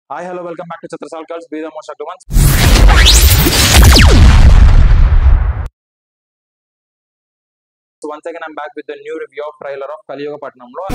Hi, hello, welcome back to Chatrasal Girls. Be the most active ones. So once again, I'm back with the new review of trailer of Kaliyuga Patnamlo.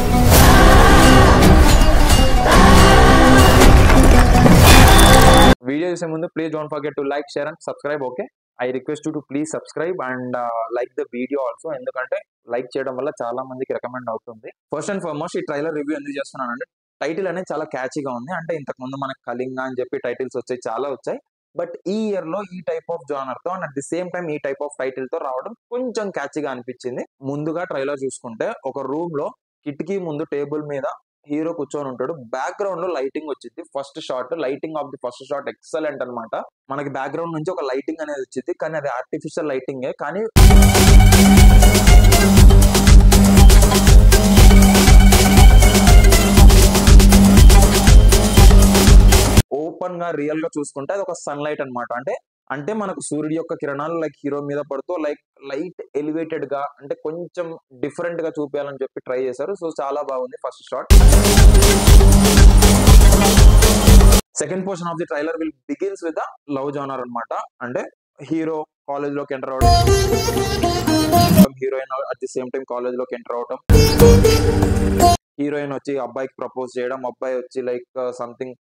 Video is mundu, please don't forget to like, share, and subscribe. Okay, I request you to please subscribe and like the video also. ఎందుకంటే like చేయడం వల్ల చాలా మందికి recommend అవుతుంది. First and foremost ఈ trailer review ఎందుకు చేస్తున్నానంటే title అనేది చాలా క్యాచీగా ఉంది. అంటే ఇంతకు ముందు మనకు కళింగ అని చెప్పి టైటిల్స్ వచ్చాయి, చాలా వచ్చాయి. బట్ ఈ ఇయర్ లో ఈ టైప్ ఆఫ్ జానర్ తో and at the same time ఈ టైప్ ఆఫ్ టైటిల్ తో రావడం కొంచెం క్యాచీగా అనిపించింది. ముందుగా ట్రైలర్ చూసుకుంటే ఒక రూమ్ లో కిటికీ ముందు టేబుల్ మీద హీరో కూర్చొని ఉంటాడు. బ్యాక్గ్రౌండ్ లో లైటింగ్ వచ్చింది. First shot lighting of the first shot excellent అనమాట. మనకి బ్యాక్గ్రౌండ్ నుంచి ఒక లైటింగ్ అనేది వచ్చింది, కానీ అది ఆర్టిఫిషియల్ లైటింగే. కానీ ఓపెన్ గా రియల్ గా చూసుకుంటే అది ఒక సన్ లైట్ అనమాట. అంటే మనకు సూర్యుడి యొక్క కిరణాలు లైక్ హీరో మీద పడుతూ లైట్ ఎలివేటెడ్ గా, అంటే కొంచెం డిఫరెంట్ గా చూపించాలని చెప్పి ట్రై చేశారు. సో చాలా బాగుంది first shot. Second portion of the trailer will begins with the love genre అనమాట. అంటే హీరో కాలేజ్ లోకి ఎంటర్ అవడం, heroine at the same time college లోకి ఎంటర్ అవడం, హీరోయిన్ వచ్చి అబ్బాయికి ప్రపోజ్ చేయడం, అబ్బాయి వచ్చి సంథింగ్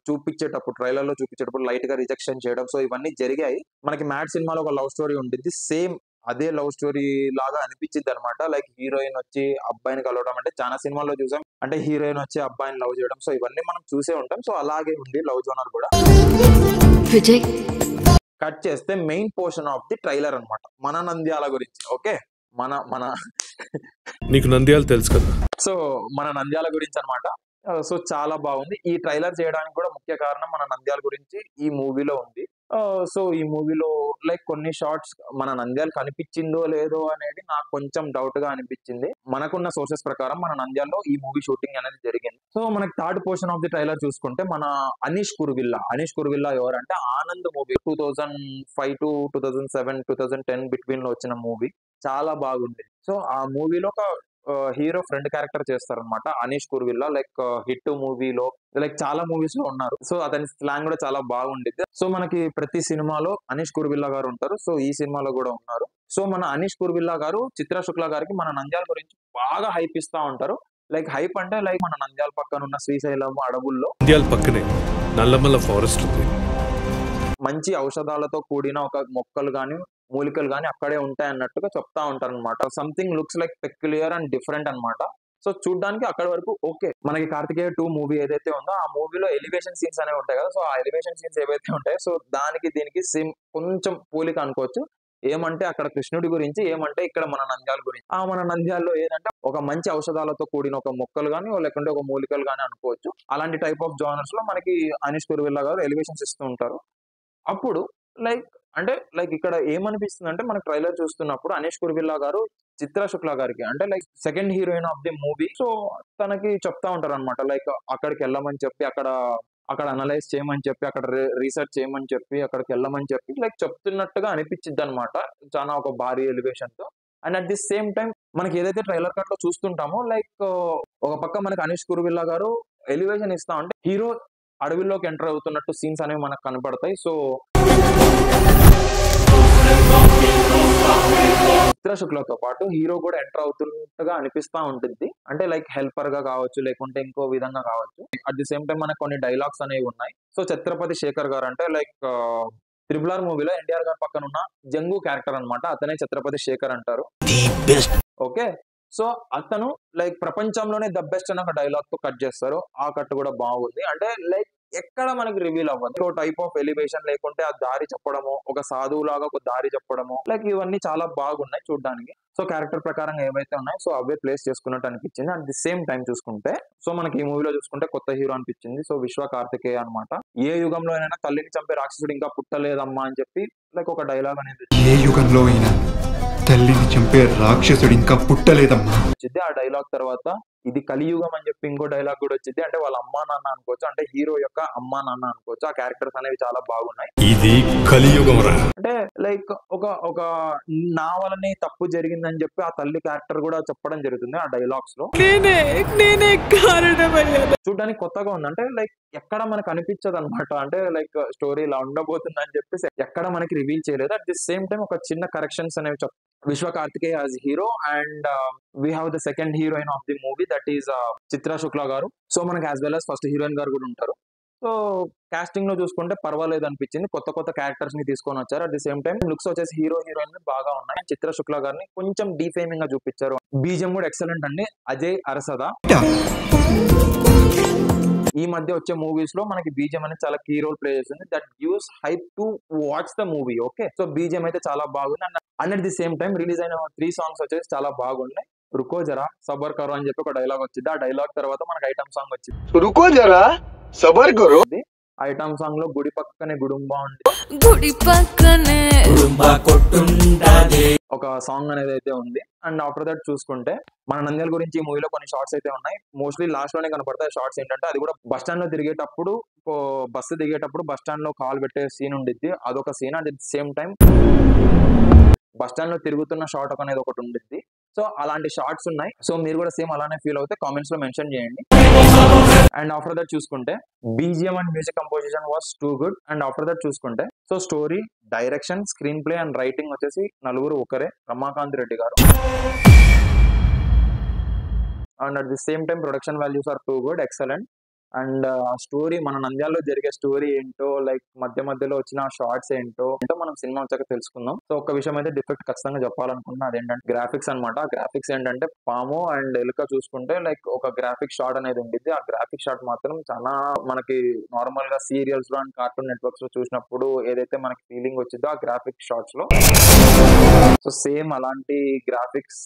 చూపించేటప్పుడు ట్రైలర్ లో చూపించేటప్పుడు లైట్ గా రిజెక్షన్ చేయడం. సో ఇవన్నీ జరిగాయి. మనకి మ్యాడ్ సినిమాలో ఒక లవ్ స్టోరీ ఉంటుంది, సేమ్ అదే లవ్ స్టోరీ లాగా అనిపించింది అనమాట. లైక్ హీరోయిన్ వచ్చి అబ్బాయిని కలవడం, అంటే చాలా సినిమాల్లో చూసాం. అంటే హీరోయిన్ వచ్చి అబ్బాయిని లవ్ చేయడం. సో ఇవన్నీ మనం చూసే ఉంటాం. సో అలాగే ఉంది లవ్ జోనర్ కూడా. కట్ చేస్తే main portion of the trailer అనమాట, మన నంద్యాల గురించి. ఓకే, మన నీకు నంద్యాల తెలుసు కదా. సో మన నంద్యాల గురించి అనమాట. సో చాలా బాగుంది. ఈ ట్రైలర్ చేయడానికి కూడా ముఖ్య కారణం మన నంద్యాల గురించి ఈ మూవీలో ఉంది. సో ఈ మూవీలో కొన్ని షార్ట్స్ మన నంద్యాల కనిపించిందో లేదో అనేది నాకు కొంచెం డౌట్ గా అనిపించింది. మనకున్న సోర్సెస్ ప్రకారం మన నంద్యాలలో ఈ మూవీ షూటింగ్ అనేది జరిగింది. సో మనకి third portion of the trailer చూసుకుంటే మన అనీష్ కురువిల్లా ఎవరంటే ఆనంద్ మూవీ 2005 to 2007 2010 బిట్వీన్ లో వచ్చిన మూవీ, చాలా బాగుంది. సో ఆ మూవీలో ఒక హీరో ఫ్రెండ్ క్యారెక్టర్ చేస్తారనమాట అనీష్ కురువిల్లా. హిట్ మూవీలో చాలా మూవీస్ లో ఉన్నారు. సో అతని స్లాంగ్ కూడా చాలా బాగుండిద్ది. సో మనకి ప్రతి సినిమాలో అనీష్ కురువిల్లా గారు ఉంటారు. సో ఈ సినిమాలో కూడా ఉన్నారు. సో మన అనీష్ కురువిల్లా గారు చిత్ర శుక్లా గారికి మన నంద్యాల గురించి బాగా హైప్ ఇస్తా ఉంటారు. హైప్ అంటే మన నంద్యాల పక్కన ఉన్న శ్రీశైలం అడవుల్లో నంద్యాల పక్కనే నల్లమల్ల ఫారెస్ట్ ఉంది. మంచి ఔషధాలతో కూడిన ఒక మొక్కలు గాని మూలికలు గాని అక్కడే ఉంటాయి అన్నట్టుగా చెప్తా ఉంటారు అనమాట. Something looks like peculiar and different అనమాట. సో చూడడానికి అక్కడి వరకు ఓకే. మనకి కార్తికేయ 2 మూవీ ఏదైతే ఉందో ఆ మూవీలో ఎలివేషన్ సీన్స్ అనేవి ఉంటాయి కదా. సో ఆ ఎలివేషన్ సీన్స్ ఏవైతే ఉంటాయో సో దానికి దీనికి సేమ్ కొంచెం పోలిక అనుకోవచ్చు. ఏమంటే అక్కడ కృష్ణుడి గురించి, ఏమంటే ఇక్కడ మన నంద్యాల గురించి. మన నంద్యాలలో ఏదంటే ఒక మంచి ఔషధాలతో కూడిన ఒక మొక్కలు గానీ లేకుంటే ఒక మూలికలు గానీ అనుకోవచ్చు. అలాంటి టైప్ ఆఫ్ జానర్స్ లో మనకి అనీష్ కురువిల్లా గారు ఎలివేషన్స్ ఇస్తూ ఉంటారు. అప్పుడు ఇక్కడ ఏమనిపిస్తుంది అంటే మనకు ట్రైలర్ చూస్తున్నప్పుడు అనీష్ కురువిల్లా గారు చిత్ర శుక్లా గారికి అంటే second heroine of the movie, so తనకి చెప్తా ఉంటారు అనమాట. అక్కడికి వెళ్ళమని చెప్పి, అక్కడ అనలైజ్ చేయమని చెప్పి, అక్కడ రీసెర్చ్ చేయమని చెప్పి, అక్కడికి వెళ్ళమని చెప్పి చెప్తున్నట్టుగా అనిపించింది అనమాట. చాలా ఒక భారీ ఎలివేషన్ తో. And at the same time మనకి ఏదైతే ట్రైలర్ కట్ లో చూస్తుంటామో ఒక పక్క మనకి అనీష్ కురువిల్లా గారు ఎలివేషన్ ఇస్తా ఉంటే హీరో అడవిలోకి ఎంటర్ అవుతున్నట్టు సీన్స్ అనేవి మనకు కనపడతాయి. సో చిత్ర శుక్లతో పాటు హీరో కూడా ఎంటర్ అవుతున్నట్టుగా అనిపిస్తా ఉంటుంది. అంటే హెల్పర్ గా కావచ్చు, లేకుంటే ఇంకో విధంగా కావచ్చు. అట్ ది సేమ్ టైం మనకు కొన్ని డైలాగ్స్ అనేవి ఉన్నాయి. సో ఛత్రపతి శేఖర్ గారు అంటే RRR మూవీలో ఎన్టీఆర్ గారు పక్కన ఉన్న జంగు క్యారెక్టర్ అనమాట. అతనే ఛత్రపతి శేఖర్ అంటారు. ఓకే, సో అతను ప్రపంచంలోనే ద బెస్ట్ అని ఒక డైలాగ్ తో కట్ చేస్తారు. ఆ కట్ కూడా బాగుంది. అంటే ఎక్కడ మనకి రివీల్ అవ్వదు. ఒక టైప్ ఆఫ్ ఎలివేషన్, లేకుంటే ఆ దారి చెప్పడము, ఒక సాధువు లాగా ఒక దారి చెప్పడము, ఇవన్నీ చాలా బాగున్నాయి చూడడానికి. సో క్యారెక్టర్ ప్రకారంగా ఏవైతే ఉన్నాయో సో అవే ప్లేస్ చేసుకున్నట్టు అనిపించింది. అట్ ది సేమ్ టైం చూసుకుంటే సో మనకి ఈ మూవీలో చూసుకుంటే కొత్త హీరో అనిపించింది. సో విశ్వ కార్తికేయ అనమాట. ఏ యుగంలో అయినా తల్లిని చంపే రాక్షసుడు ఇంకా పుట్టలేదమ్మా అని చెప్పి ఒక డైలాగ్ అనేది, ఏ యుగంలో అయినా తల్లిని చంపే రాక్షసుడు ఇంకా పుట్టలేదమ్మా. ఆ డైలాగ్ తర్వాత ఇది కలియుగం అని చెప్పి ఇంకో డైలాగ్ కూడా వచ్చింది. అంటే వాళ్ళ అమ్మా నాన్న అనుకోవచ్చు, అంటే హీరో యొక్క అమ్మా నాన్న అనుకోవచ్చు. ఆ క్యారెక్టర్స్ అనేవి చాలా బాగున్నాయి. ఇది కలియుగం రా. అంటే లైక్ ఒక ఒక నా వల్లనే తప్పు జరిగిందని చెప్పి ఆ తల్లి క్యారెక్టర్ కూడా చెప్పడం జరుగుతుంది ఆ డైలాగ్స్ లో. నేనే కారణమయ్యాను. చూడడానికి కొత్తగా ఉంది. అంటే లైక్ ఎక్కడ మనకు అనిపించదు అనమాట. అంటే లైక్ స్టోరీ ఇలా ఉండబోతుంది అని చెప్పేసి ఎక్కడ మనకి రివీల్ చేయలేదు. అట్ ది సేమ్ టైం ఒక చిన్న కరెక్షన్స్ అనేవి Vishwa Karthikeya as hero and we have the second heroine of the movie, that is Chitra Shukla గారు. సో మనకి as well as first heroine గారు కూడా ఉంటారు. సో కాస్టింగ్ లో చూసుకుంటే పర్వాలేదు అనిపించింది. కొత్త క్యారెక్టర్స్ ని తీసుకొని వచ్చారు. At the same time looks వచ్చేసి హీరో హీరోయిన్ బాగా ఉన్నాయి. చిత్ర శుక్లా గారిని కొంచెం డీఫేమింగ్ గా చూపించారు. బీజం కూడా ఎక్సలెంట్ అండి. అజయ్ అరసదా. ఈ మధ్య వచ్చే మూవీస్ లో మనకి బీజం అనేది చాలా కీ రోల్ ప్లే చేస్తుంది. That gives hype to watch the movie. Okay, so బీజం అయితే చాలా బాగుంది. And at the same time release అయిన 3 songs వచ్చేసి చాలా బాగున్నాయి. రుకో జరా సబర్ కరో అని చెప్పి ఒక డైలాగ్ వచ్చింది. ఆ డైలాగ్ తర్వాత మనకి ఐటమ్ సాంగ్ వచ్చింది. रुको जरा सबर करो. ఐటమ్ సాంగ్ లో గుడి పక్కనే గుడుంబా ఉంది, గుడి పక్కనే ఒక సాంగ్ అనేది అయితే ఉంది. అండ్ ఆఫ్టర్ దట్ చూసుకుంటే మన నంద్యాల గురించి ఈ మూవీలో కొన్ని షార్ట్స్ అయితే ఉన్నాయి. మోస్ట్లీ లాస్ట్ లోనే కనపడతాయి షార్ట్స్. ఏంటంటే అది కూడా బస్ స్టాండ్ లో తిరిగేటప్పుడు, బస్సు దిగేటప్పుడు బస్ స్టాండ్ లో కాల్ పెట్టే సీన్ ఉండిద్ది. అదొక scene. At the same time bus stand లో తిరుగుతున్న షార్ట్ అనేది ఒకటి ఉండిద్ది. సో అలాంటి షార్ట్స్ ఉన్నాయి. సో మీరు కూడా సేమ్ అలానే ఫీల్ అవుతే కామెంట్స్ లో మెన్షన్ చేయండి. అండ్ ఆఫ్టర్ దట్ చూసుకుంటే BGM and music composition was too good. And after that చూసుకుంటే so story, direction, screenplay and writing వచ్చేసి నలుగురు ఒకరే, Ramakanth Reddy garu. And at the same time production values are too good, excellent. And ఆ story, మన నంద్యాలలో జరిగే story ఏంటో, like మధ్యలో వచ్చిన షార్ట్స్ ఏంటో మనం సినిమా వచ్చాక తెలుసుకుందాం. సో ఒక విషయం అయితే డిఫెక్ట్ ఖచ్చితంగా చెప్పాలనుకుంటున్నా, అదేంటంటే గ్రాఫిక్స్ అనమాట. ఆ గ్రాఫిక్స్ ఏంటంటే పాము అండ్ ఎలుక చూసుకుంటే లైక్ ఒక గ్రాఫిక్ షాట్ అనేది ఉండిద్ది. ఆ గ్రాఫిక్ షాట్ మాత్రం చాలా మనకి నార్మల్ గా సీరియల్స్ లో అండ్ కార్టూన్ నెట్వర్క్స్ లో చూసినప్పుడు ఏదైతే మనకి ఫీలింగ్ వచ్చిందో ఆ గ్రాఫిక్ షాట్స్ లో, సో సేమ్ అలాంటి గ్రాఫిక్స్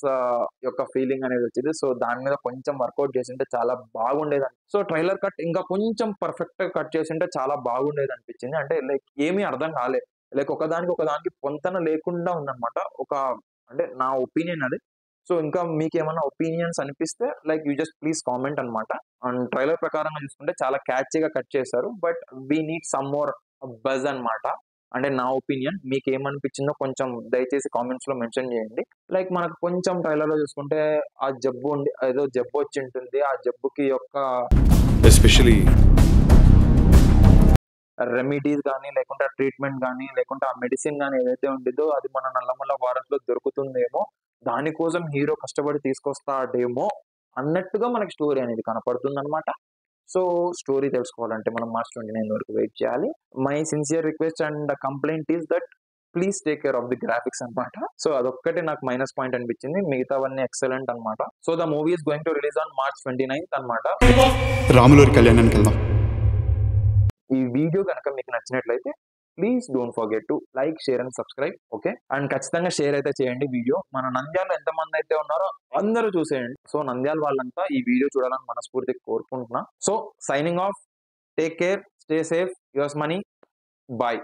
యొక్క ఫీలింగ్ అనేది వచ్చింది. సో దాని మీద కొంచెం వర్కౌట్ చేసింటే చాలా బాగుండేది. సో ట్రైలర్ కట్ ఇంకా కొంచెం పర్ఫెక్ట్ గా కట్ చేసింటే చాలా బాగుండేది అనిపించింది. అంటే లైక్ ఏమీ అర్థం కాలే, లైక్ ఒకదానికి పొంతన లేకుండా ఉందన్నమాట. అంటే నా ఒపీనియన్ అది. సో ఇంకా మీకు ఏమైనా ఒపీనియన్స్ అనిపిస్తే like you just please comment అనమాట. అండ్ ట్రైలర్ ప్రకారంగా చూసుకుంటే చాలా క్యాచీగా కట్ చేశారు. But we need some more buzz అనమాట. అంటే నా ఒపీనియన్. మీకు ఏమనిపించిందో కొంచెం దయచేసి కామెంట్స్ లో మెన్షన్ చేయండి. లైక్ మనకు కొంచెం ట్రైలర్ లో చూసుకుంటే ఆ జబ్బు ఏదో జబ్బు వచ్చి ఉంటుంది. ఆ జబ్బుకి యొక్క ఎస్పెషలీ రెమెడీస్ కానీ, లేకుంటే ఆ ట్రీట్మెంట్ కానీ, లేకుంటే ఆ మెడిసిన్ కానీ ఏదైతే ఉండిద్దో అది మన నల్లమల్ల ఫారెస్ట్ లో దొరుకుతుందేమో, దానికోసం హీరో కష్టపడి తీసుకొస్తాడేమో అన్నట్టుగా మనకి స్టోరీ అనేది కనపడుతుంది అనమాట. సో స్టోరీ తెలుసుకోవాలంటే మనం March 29 వరకు వెయిట్ చేయాలి. My sincere request and complaint is that please take care of the graphics అనమాట. సో అదొక్కటి నాకు మైనస్ పాయింట్ అనిపించింది. మిగతావన్నీ ఎక్సలెంట్ అనమాట. So the movie is going to release on March 29 అనమాట. రాములూరి కళ్యాణానికి వెళ్దాం. ఈ వీడియో కనుక మీకు నచ్చినట్లయితే please don't forget to like, share and subscribe. Okay, and ఖచ్చితంగా షేర్ అయితే చేయండి వీడియో. మన నంద్యాలలో ఎంతమంది అయితే ఉన్నారో అందరూ చూసేయండి. సో నంద్యాల వాళ్ళంతా ఈ వీడియో చూడాలని మనస్ఫూర్తిగా కోరుకుంటున్నా. So signing off, take care, stay safe, yours Mani, bye.